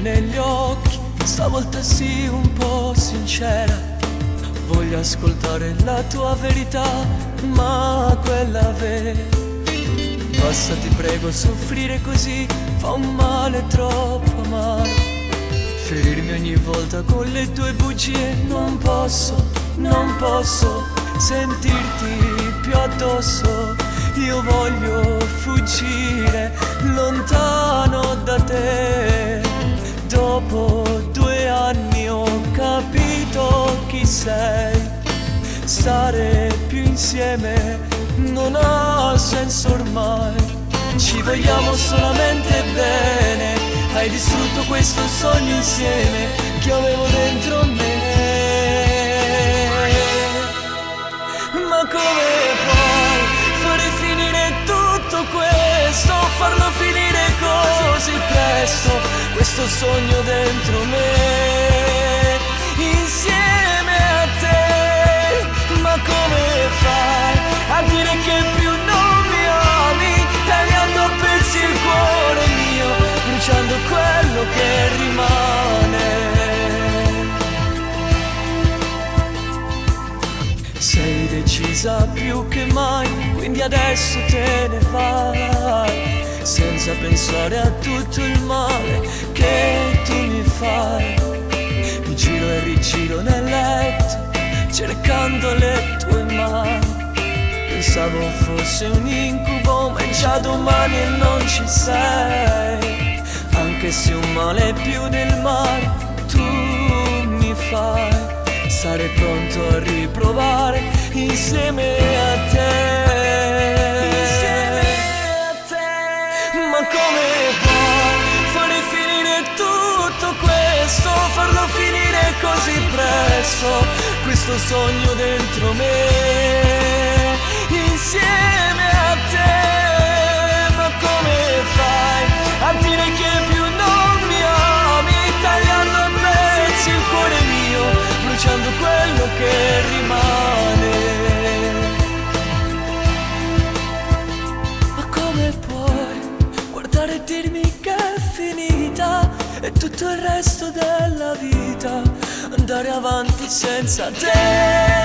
negli occhi, stavolta sì un po' sincera. Voglio ascoltare la tua verità, ma quella vera. Basta, ti prego, soffrire così fa un male troppo amaro. Ferirmi ogni volta con le tue bugie, non posso sentirti più addosso. Io voglio fuggire lontano da te. Dopo 2 anni ho capito chi sei. Stare più insieme non ha senso ormai. Ci vogliamo solamente bene. Hai distrutto questo sogno insieme che avevo dentro me. Ma come puoi fare finire tutto questo, farlo finire così presto, questo sogno dentro me, insieme a te? Ma come fai a dire che più non mi ami, tagliando a pezzi il cuore mio, bruciando quello che rimane? Sei decisa più che mai, quindi adesso te ne vai, senza pensare a tutto il male che tu mi fai. Mi giro e rigiro nel letto, cercando le tue mani. Pensavo fosse un incubo, ma è già domani e non ci sei. Anche se un male più del male tu mi fai, sarei pronto a riprovare insieme a te. Insieme a te. Ma come puoi fare finire tutto questo, farlo finire così presto, questo sogno dentro me, insieme a te? Ma come fai a dire che più non mi ami, tagliando a pezzi il cuore mio, bruciando quello che rimane? Ma come puoi guardare e dirmi che è finita e tutto il resto della vita andare avanti senza te?